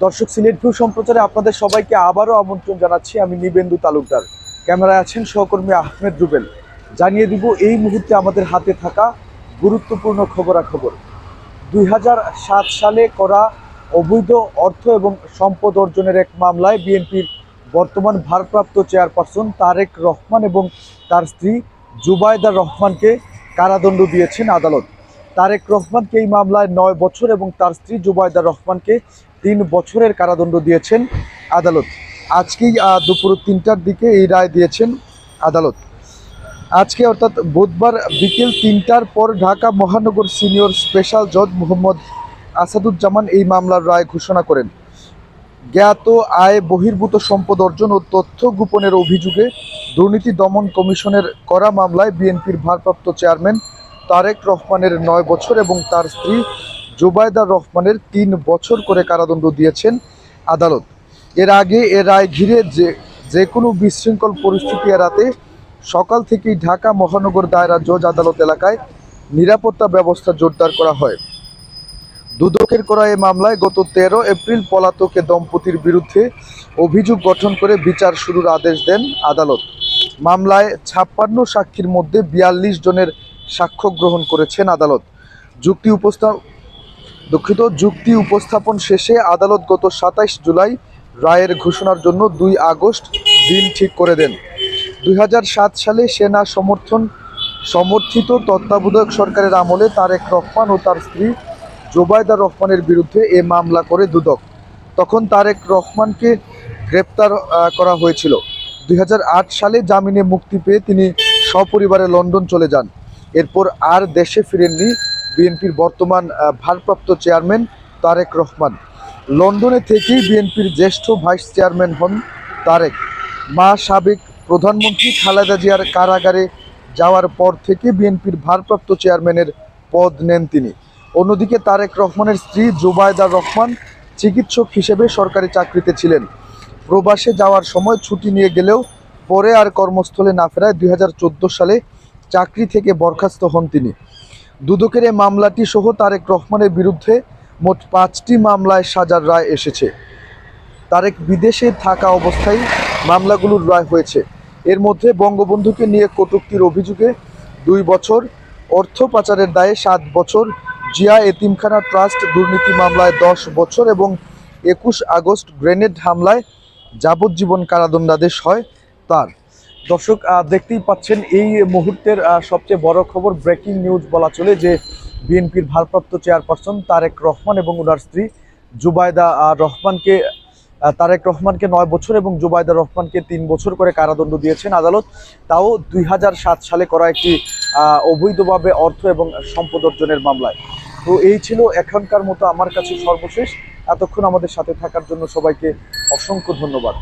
দর্শক, সিলেট ভিউ সম্প্রচারে আপনাদের সবাইকে আবারও আমন্ত্রণ জানাচ্ছি। আমি নিবেন্দু তালুকদার, ক্যামেরায় আছেন সহকর্মী আহমেদ রুবেল। জানিয়ে দিব এই মুহূর্তে আমাদের হাতে থাকা গুরুত্বপূর্ণ খবরাখবর। 2007 সালে করা অবৈধ অর্থ এবং সম্পদ অর্জনের এক মামলায় বিএনপির বর্তমান ভারপ্রাপ্ত চেয়ারপারসন তারেক রহমান এবং তার স্ত্রী জুবাইদা রহমানকে কারাদণ্ড দিয়েছেন আদালত। তারেক রহমানকে এই মামলায় 9 বছর এবং তার স্ত্রী জুবাইদা রহমানকে 3 বছরের কারাদণ্ড দিয়েছেন আদালত। আজকেই দুপুর 3টার দিকে এই রায় দিয়েছেন আদালত। আজকে অর্থাৎ বুধবার বিকেল 3টার পর ঢাকা মহানগর সিনিয়র স্পেশাল জজ মোহাম্মদ আসাদুজ্জামান এই মামলার রায় ঘোষণা করেন। জ্ঞাত আয় বহির্ভূত সম্পদ অর্জন ও তথ্য গোপনের অভিযোগে দুর্নীতি দমন কমিশনের করা মামলায় বিএনপির ভারপ্রাপ্ত চেয়ারম্যান তারেক রহমানের 9 বছর এবং তার স্ত্রী জুবাইদা রহমানের 3 বছর করে কারাদণ্ড দিয়েছেন আদালত। এর আগে এ রায় ঘিরে যে কোনো বিশৃঙ্খল পরিস্থিতি এড়াতে সকাল থেকেই ঢাকা মহানগর দায়রা জজ আদালত এলাকায় নিরাপত্তা ব্যবস্থা জোরদার করা হয়। দুদকের করা এই মামলায় গত 13 এপ্রিল পলাতক দম্পতির বিরুদ্ধে অভিযোগ গঠন করে বিচার শুরুর আদেশ দেন আদালত। মামলায় 56 সাক্ষীর মধ্যে 42 জনের সাক্ষ্য গ্রহণ করেছেন আদালত। যুক্তি উপস্থাপন শেষে আদালত গত 27 জুলাই রায়ের ঘোষণার জন্য 2 আগস্ট দিন ঠিক করে দেন। 2007 সালে সেনা সমর্থিত তত্ত্বাবধায়ক সরকারের আমলে তারেক রহমান ও তার স্ত্রী জুবাইদা রহমানের বিরুদ্ধে এ মামলা করে দুদক। তখন তারেক রহমানকে গ্রেপ্তার করা হয়েছিল। 2008 সালে জামিনে মুক্তি পেয়ে তিনি সপরিবারে লন্ডন চলে যান। এরপর আর দেশে ফিরেননি বিএনপির বর্তমান ভারপ্রাপ্ত চেয়ারম্যান তারেক রহমান। লন্ডনে থেকেই বিএনপির জ্যেষ্ঠ ভাইস চেয়ারম্যান হন তারেক। সাবেক প্রধানমন্ত্রী খালেদা জিয়ার কারাগারে যাওয়ার পর থেকে বিএনপির ভারপ্রাপ্ত চেয়ারম্যানের পদ নেন তিনি। অন্যদিকে তারেক রহমানের স্ত্রী জুবাইদা রহমান চিকিৎসক হিসেবে সরকারি চাকরিতে ছিলেন। প্রবাসে যাওয়ার সময় ছুটি নিয়ে গেলেও পরে আর কর্মস্থলে না ফেরায় 2014 সালে চাকরি থেকে বরখাস্ত হন তিনি। দুদকের এই মামলাটি সহ তারেক রহমানের বিরুদ্ধে মোট 5টি মামলায় সাজার রায় এসেছে। তারেক বিদেশে থাকা অবস্থায় মামলাগুলোর রায় হয়েছে। এর মধ্যে বঙ্গবন্ধুকে নিয়ে কটূক্তির অভিযোগে 2 বছর, অর্থ পাচারের দায়ে 7 বছর, জিয়া এতিমখানা ট্রাস্ট দুর্নীতি মামলায় 10 বছর এবং 21 আগস্ট গ্রেনেড হামলায় যাবজ্জীবন কারাদণ্ডাদেশ হয় তার। দর্শক, দেখতেই পাচ্ছেন এই মুহূর্তের সবচেয়ে বড় খবর, ব্রেকিং নিউজ বলা চলে, যে বিএনপির ভারপ্রাপ্ত চেয়ারপারসন তারেক রহমান এবং ওনার স্ত্রী জুবাইদা রহমানকে তারেক রহমানকে 9 বছর এবং জুবাইদা রহমানকে 3 বছর করে কারাদণ্ড দিয়েছেন আদালত। তাও 2007 সালে করা একটি অবৈধভাবে অর্থ এবং সম্পদ অর্জনের মামলায়। তো এই ছিল এখনকার মতো আমার কাছে সর্বশেষ। এতক্ষণ আমাদের সাথে থাকার জন্য সবাইকে অসংখ্য ধন্যবাদ।